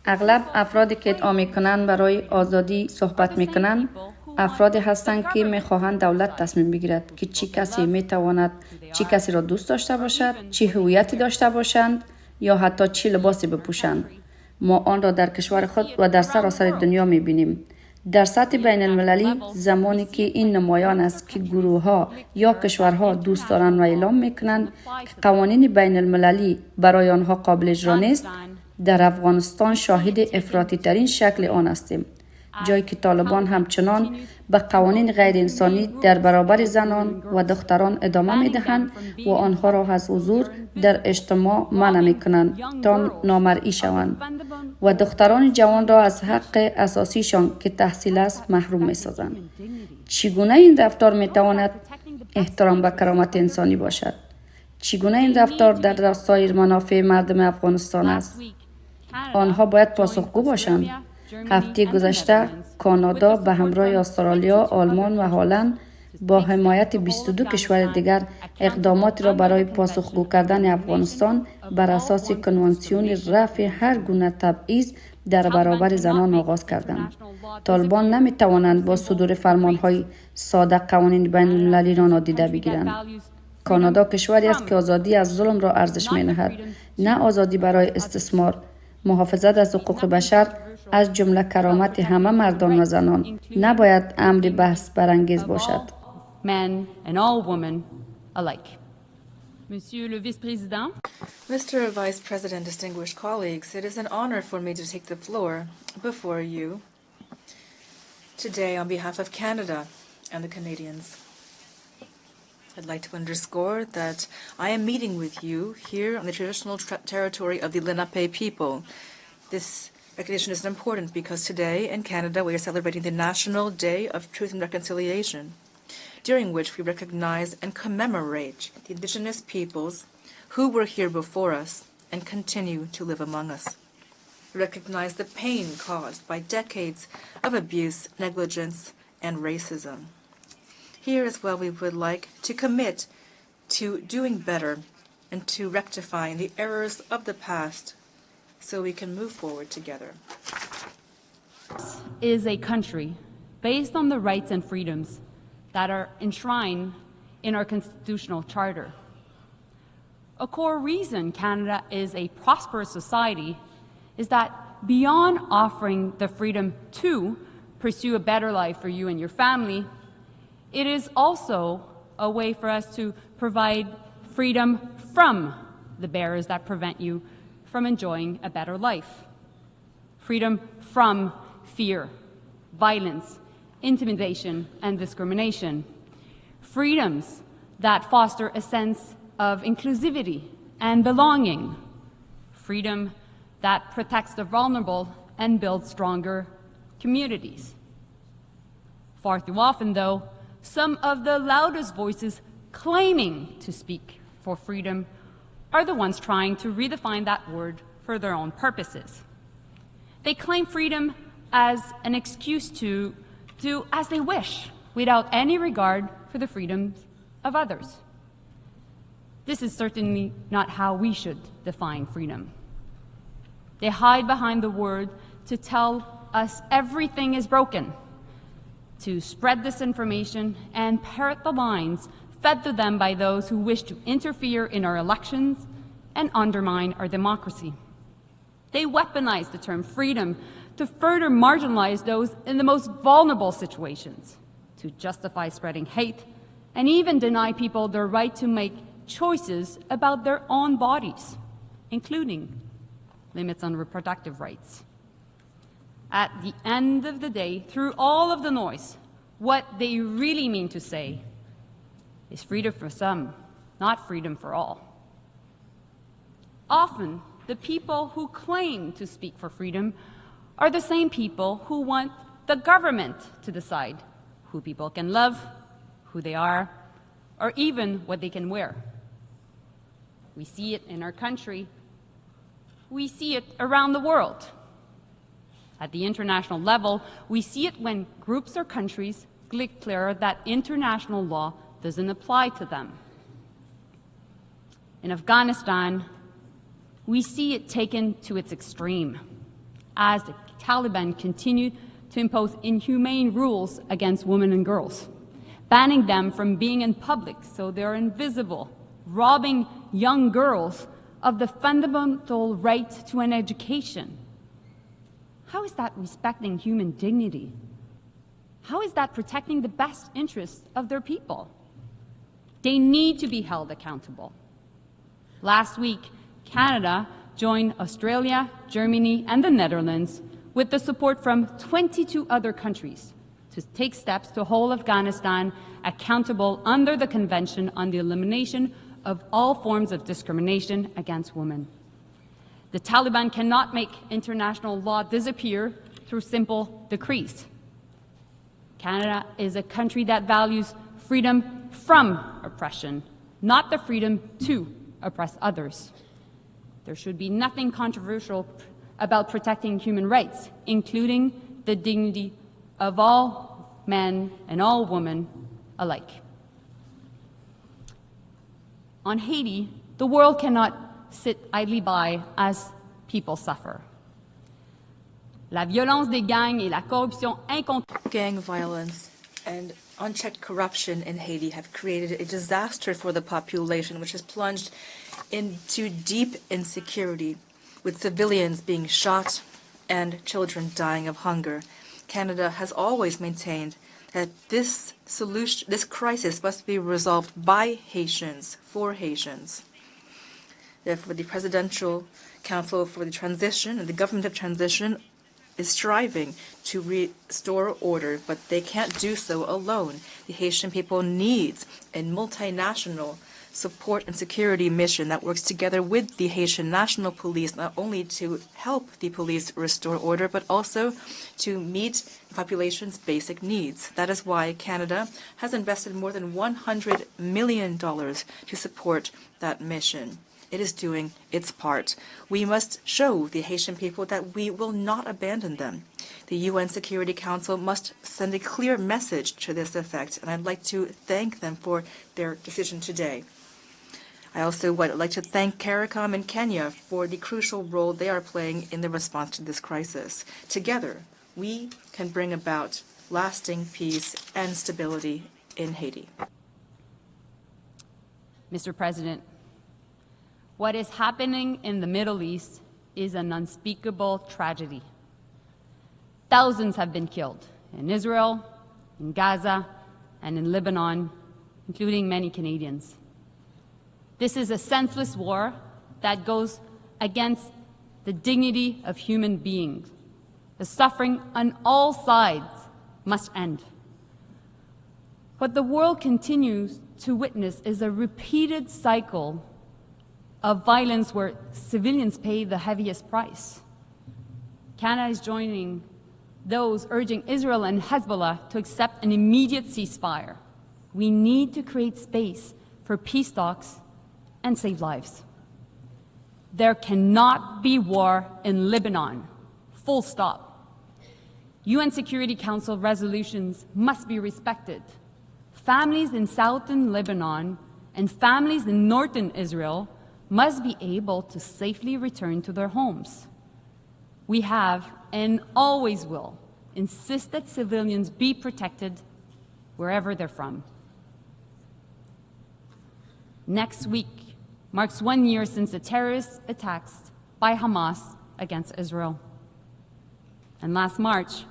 اغلب افرادی که ادعا میکنند برای آزادی صحبت میکنند افرادی هستند که میخواهند دولت تصمیم بگیرد که چه کسی میتواند چه کسی را دوست داشته باشد، چه هویتی داشته باشند یا حتی چه لباسی بپوشند. ما آن را در کشور خود و در سراسر دنیا میبینیم. در سطح بین المللی زمانی که این نمایان است که گروه ها یا کشورها دوست دارند و اعلام میکنند که قوانین بین المللی برای آنها قابل اجرا نیست، در افغانستان شاهد افراطی ترین شکل آن هستیم، جایی که طالبان همچنان به قوانین غیر انسانی در برابر زنان و دختران ادامه میدهند و آنها را از حضور در اجتماع منع میکنند تا نامرئی شوند و دختران جوان را از حق اساسیشان که تحصیل است محروم میسازند. چگونه این رفتار میتواند احترام به کرامت انسانی باشد؟ چگونه این رفتار در راستای منافع مردم افغانستان است؟ آنها باید پاسخگو باشند. هفته گذشته کانادا به همراه استرالیا، آلمان و هلند با حمایت 22 کشور دیگر اقداماتی را برای پاسخگو کردن افغانستان بر اساس کنوانسیون رفع هر گونه تبعیض در برابر زنان آغاز کردند. طالبان نمی توانند با صدور فرمانهای ساده قوانین بین المللی را نادیده بگیرند. کانادا کشوری است که آزادی از ظلم را ارزش می نهد، نه آزادی برای استثمار. محافظت از حقوق بشر از جمله کرامت همه مردان و زنان نباید امر بحث برانگیز باشد. Men and all women alike. Monsieur le Vice-Président. Mr. Vice President, distinguished colleagues, it is an honor for me to take the floor before you today on behalf of Canada and the Canadians. I'd like to underscore that I am meeting with you here on the traditional territory of the Lenape people. This recognition is important because today in Canada we are celebrating the National Day of Truth and Reconciliation, during which we recognize and commemorate the Indigenous peoples who were here before us and continue to live among us. We recognize the pain caused by decades of abuse, negligence, and racism. Here as well we would like to commit to doing better and to rectifying the errors of the past so we can move forward together. This is a country based on the rights and freedoms that are enshrined in our constitutional charter. A core reason Canada is a prosperous society is that beyond offering the freedom to pursue a better life for you and your family, it is also a way for us to provide freedom from the barriers that prevent you from enjoying a better life. Freedom from fear, violence, intimidation, and discrimination. Freedoms that foster a sense of inclusivity and belonging. Freedom that protects the vulnerable and builds stronger communities. Far too often, though, some of the loudest voices claiming to speak for freedom are the ones trying to redefine that word for their own purposes. They claim freedom as an excuse to do as they wish without any regard for the freedoms of others. This is certainly not how we should define freedom. They hide behind the word to tell us everything is broken, to spread disinformation and parrot the lines fed to them by those who wish to interfere in our elections and undermine our democracy. They weaponize the term freedom to further marginalize those in the most vulnerable situations, to justify spreading hate, and even deny people their right to make choices about their own bodies, including limits on reproductive rights. At the end of the day, through all of the noise, what they really mean to say is freedom for some, not freedom for all. Often, the people who claim to speak for freedom are the same people who want the government to decide who people can love, who they are, or even what they can wear. We see it in our country. We see it around the world. At the international level, we see it when groups or countries declare that international law doesn't apply to them. In Afghanistan, we see it taken to its extreme. as the Taliban continue to impose inhumane rules against women and girls, banning them from being in public so they're invisible, robbing young girls of the fundamental right to an education. How is that respecting human dignity? How is that protecting the best interests of their people? They need to be held accountable. Last week, Canada joined Australia, Germany, and the Netherlands with the support from 22 other countries to take steps to hold Afghanistan accountable under the Convention on the Elimination of All Forms of Discrimination against Women. The Taliban cannot make international law disappear through simple decrees. Canada is a country that values freedom from oppression, not the freedom to oppress others. There should be nothing controversial about protecting human rights, including the dignity of all men and all women alike. On Haiti, the world cannot sit idly by as people suffer. La violence des gangs et la corruption incontrôlée. Gang violence and unchecked corruption in Haiti have created a disaster for the population, which has plunged into deep insecurity, with civilians being shot and children dying of hunger. Canada has always maintained that this crisis must be resolved by Haitians, for Haitians. Therefore, the Presidential Council for the Transition and the Government of Transition is striving to restore order, but they can't do so alone. The Haitian people needs a multinational support and security mission that works together with the Haitian National Police, not only to help the police restore order, but also to meet the population's basic needs. That is why Canada has invested more than $100 million to support that mission. It is doing its part. We must show the Haitian people that we will not abandon them. The UN Security Council must send a clear message to this effect, and I'd like to thank them for their decision today. I also would like to thank CARICOM in Kenya for the crucial role they are playing in the response to this crisis. Together, we can bring about lasting peace and stability in Haiti. Mr. President, what is happening in the Middle East is an unspeakable tragedy. Thousands have been killed in Israel, in Gaza, and in Lebanon, including many Canadians. This is a senseless war that goes against the dignity of human beings. The suffering on all sides must end. What the world continues to witness is a repeated cycle of violence where civilians pay the heaviest price. Canada is joining those urging Israel and Hezbollah to accept an immediate ceasefire. We need to create space for peace talks and save lives. There cannot be war in Lebanon. Full stop. UN Security Council resolutions must be respected. Families in southern Lebanon and families in northern Israel must be able to safely return to their homes. We have, and always will, insist that civilians be protected wherever they're from. Next week marks 1 year since the terrorist attacks by Hamas against Israel. And last March,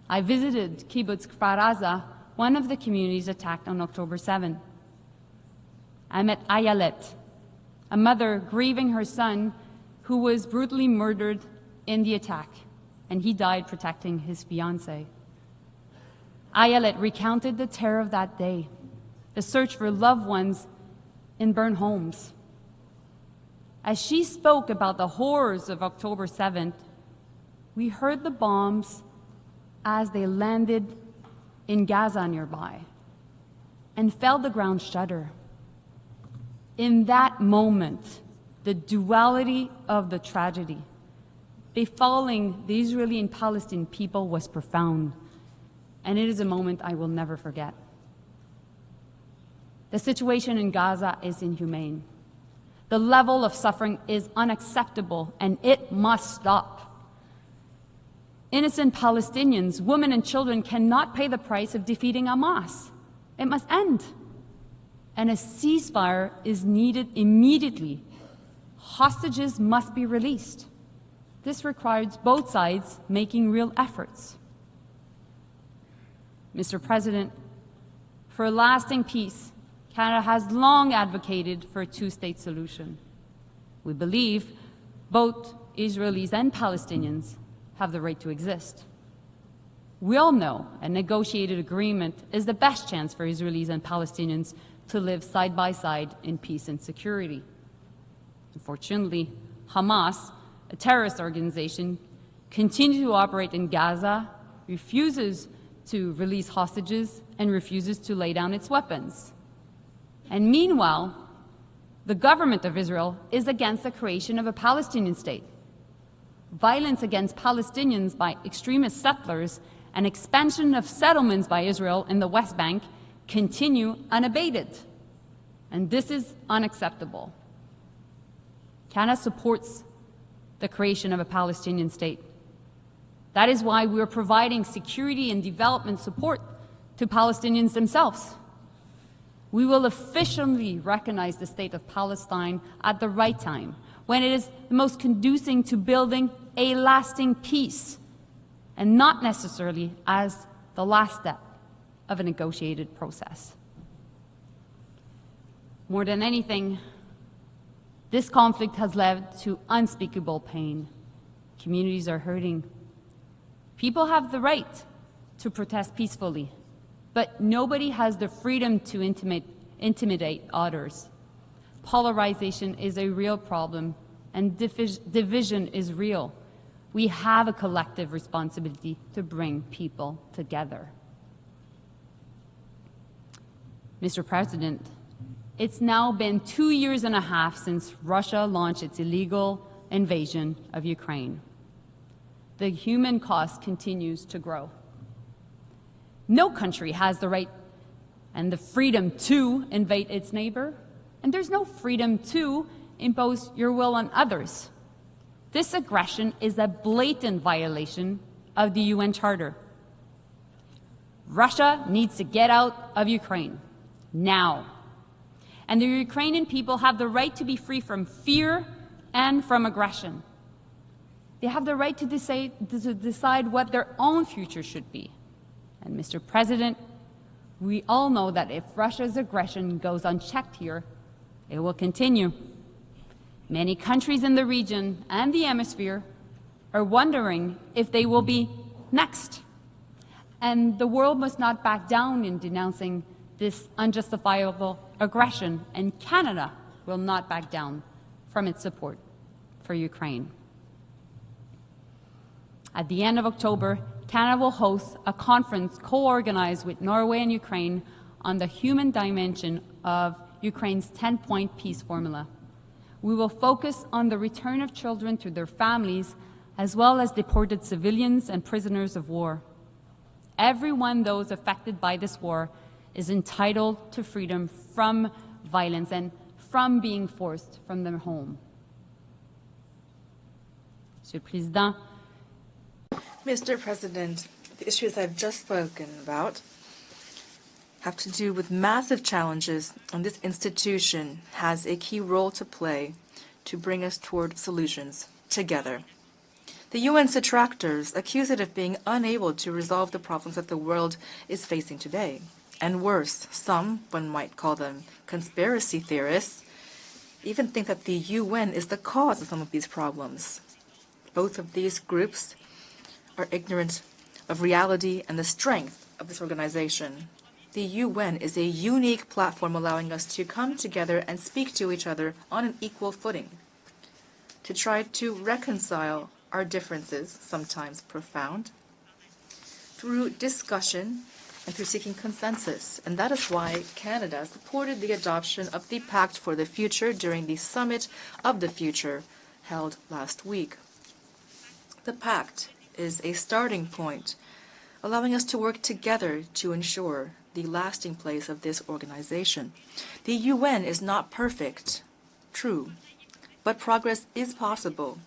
I visited Kibbutz Kfar Aza, one of the communities attacked on October 7. I met Ayelet, a mother grieving her son who was brutally murdered in the attack, and he died protecting his fiancée. Ayelet recounted the terror of that day, the search for loved ones in burned homes. As she spoke about the horrors of October 7th, we heard the bombs as they landed in Gaza nearby and felt the ground shudder. In that moment, the duality of the tragedy befalling the Israeli and Palestinian people was profound, and it is a moment I will never forget. The situation in Gaza is inhumane. The level of suffering is unacceptable, and it must stop. Innocent Palestinians, women and children cannot pay the price of defeating Hamas. It must end. And a ceasefire is needed immediately. Hostages must be released. This requires both sides making real efforts. Mr. President, for lasting peace, Canada has long advocated for a two-state solution. We believe both Israelis and Palestinians have the right to exist. We all know a negotiated agreement is the best chance for Israelis and Palestinians to live side by side in peace and security. Unfortunately, Hamas, a terrorist organization, continues to operate in Gaza, refuses to release hostages, and refuses to lay down its weapons. And meanwhile, the government of Israel is against the creation of a Palestinian state. Violence against Palestinians by extremist settlers and expansion of settlements by Israel in the West Bank continue unabated. And this is unacceptable. Canada supports the creation of a Palestinian state. That is why we are providing security and development support to Palestinians themselves. We will officially recognize the state of Palestine at the right time, when it is the most conducive to building a lasting peace, and not necessarily as the last step of a negotiated process. More than anything, this conflict has led to unspeakable pain. Communities are hurting. People have the right to protest peacefully, but nobody has the freedom to intimidate others. Polarization is a real problem, and division is real. We have a collective responsibility to bring people together. Mr. President, it's now been 2.5 years since Russia launched its illegal invasion of Ukraine. The human cost continues to grow. No country has the right and the freedom to invade its neighbor, and there's no freedom to impose your will on others. This aggression is a blatant violation of the UN Charter. Russia needs to get out of Ukraine now. And the Ukrainian people have the right to be free from fear and from aggression. They have the right to decide what their own future should be. And Mr. President, we all know that if Russia's aggression goes unchecked here, it will continue. Many countries in the region and the hemisphere are wondering if they will be next. And the world must not back down in denouncing this unjustifiable aggression, and Canada will not back down from its support for Ukraine. At the end of October, Canada will host a conference co-organized with Norway and Ukraine on the human dimension of Ukraine's 10-point peace formula. We will focus on the return of children to their families, as well as deported civilians and prisoners of war. Everyone, those affected by this war, is entitled to freedom from violence and from being forced from their home. Monsieur le Président, Mr. President, the issues I've just spoken about have to do with massive challenges, and this institution has a key role to play to bring us toward solutions together. The UN's detractors accuse it of being unable to resolve the problems that the world is facing today. And worse, some, one might call them conspiracy theorists, even think that the UN is the cause of some of these problems. Both of these groups are ignorant of reality and the strength of this organization. The UN is a unique platform allowing us to come together and speak to each other on an equal footing, to try to reconcile our differences, sometimes profound, through discussion and through seeking consensus. And that is why Canada supported the adoption of the Pact for the Future during the Summit of the Future held last week. The Pact is a starting point, allowing us to work together to ensure the lasting place of this organization. The UN is not perfect, true, but progress is possible.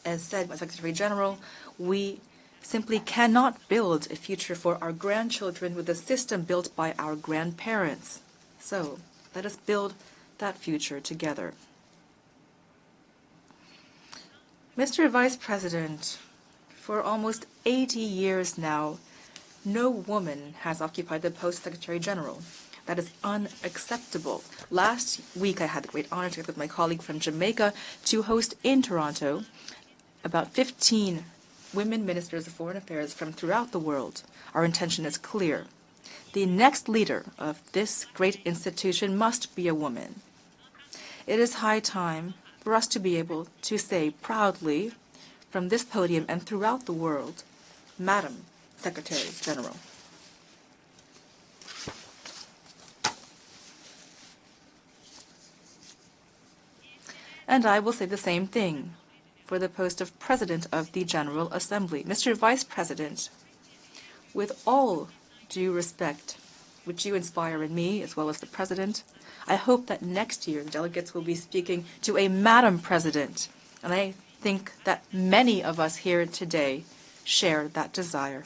As said by Secretary General, we simply cannot build a future for our grandchildren with a system built by our grandparents. So, let us build that future together. Mr. Vice President, for almost 80 years now, no woman has occupied the post of Secretary General. That is unacceptable. Last week, I had the great honor, together with my colleague from Jamaica, to host in Toronto about 15 women ministers of foreign affairs from throughout the world. Our intention is clear. The next leader of this great institution must be a woman. It is high time for us to be able to say proudly from this podium and throughout the world, Madam Secretary General. And I will say the same thing for the post of President of the General Assembly. Mr. Vice President, with all due respect, which you inspire in me as well as the President, I hope that next year the delegates will be speaking to a Madam President. And I think that many of us here today share that desire.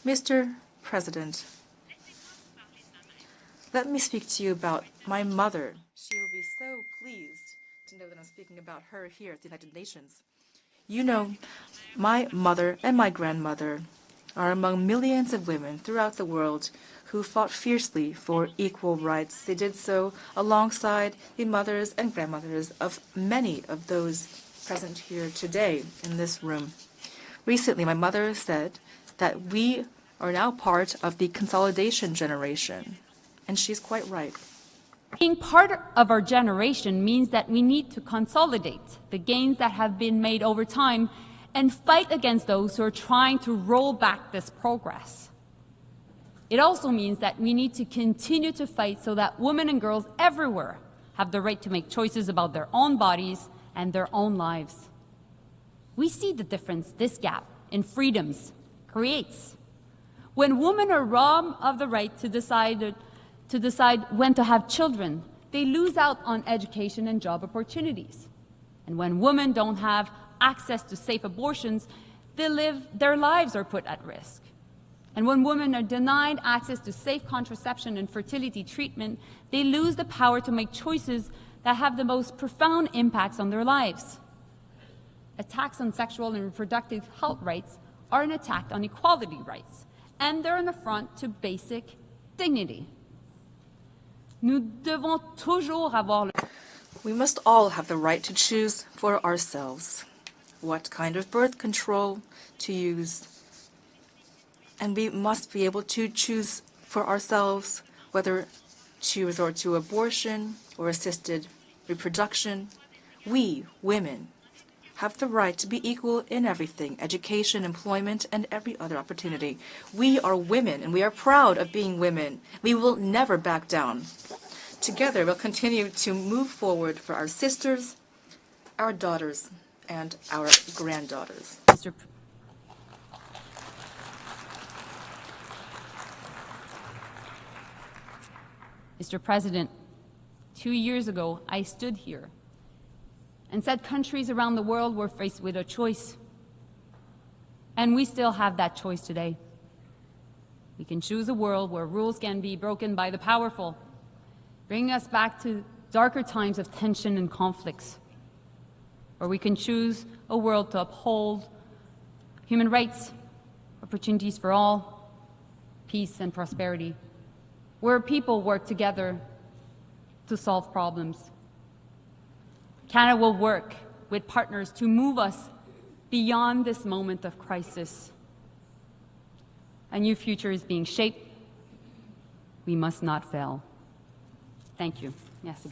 Mr. President, let me speak to you about my mother. She will be so pleased to know that I'm speaking about her here at the United Nations. You know, my mother and my grandmother are among millions of women throughout the world who fought fiercely for equal rights. They did so alongside the mothers and grandmothers of many of those present here today in this room. Recently, my mother said that we are now part of the consolidation generation, and she's quite right. Being part of our generation means that we need to consolidate the gains that have been made over time and fight against those who are trying to roll back this progress. It also means that we need to continue to fight so that women and girls everywhere have the right to make choices about their own bodies and their own lives. We see the difference this gap in freedoms creates. When women are robbed of the right to decide when to have children, they lose out on education and job opportunities. And when women don't have access to safe abortions, their lives are put at risk. And when women are denied access to safe contraception and fertility treatment, they lose the power to make choices that have the most profound impacts on their lives. Attacks on sexual and reproductive health rights are an attack on equality rights, and they're an affront to basic dignity. Nous devons toujours avoir We must all have the right to choose for ourselves what kind of birth control to use. And we must be able to choose for ourselves whether to resort to abortion or assisted reproduction. We, women, have the right to be equal in everything, education, employment, and every other opportunity. We are women, and we are proud of being women. We will never back down. Together, we'll continue to move forward for our sisters, our daughters, and our granddaughters. Mr. President, 2 years ago, I stood here and said countries around the world were faced with a choice. And we still have that choice today. We can choose a world where rules can be broken by the powerful, bringing us back to darker times of tension and conflicts. Or we can choose a world to uphold human rights, opportunities for all, peace and prosperity, where people work together to solve problems. Canada will work with partners to move us beyond this moment of crisis. A new future is being shaped. We must not fail. Thank you. Yes.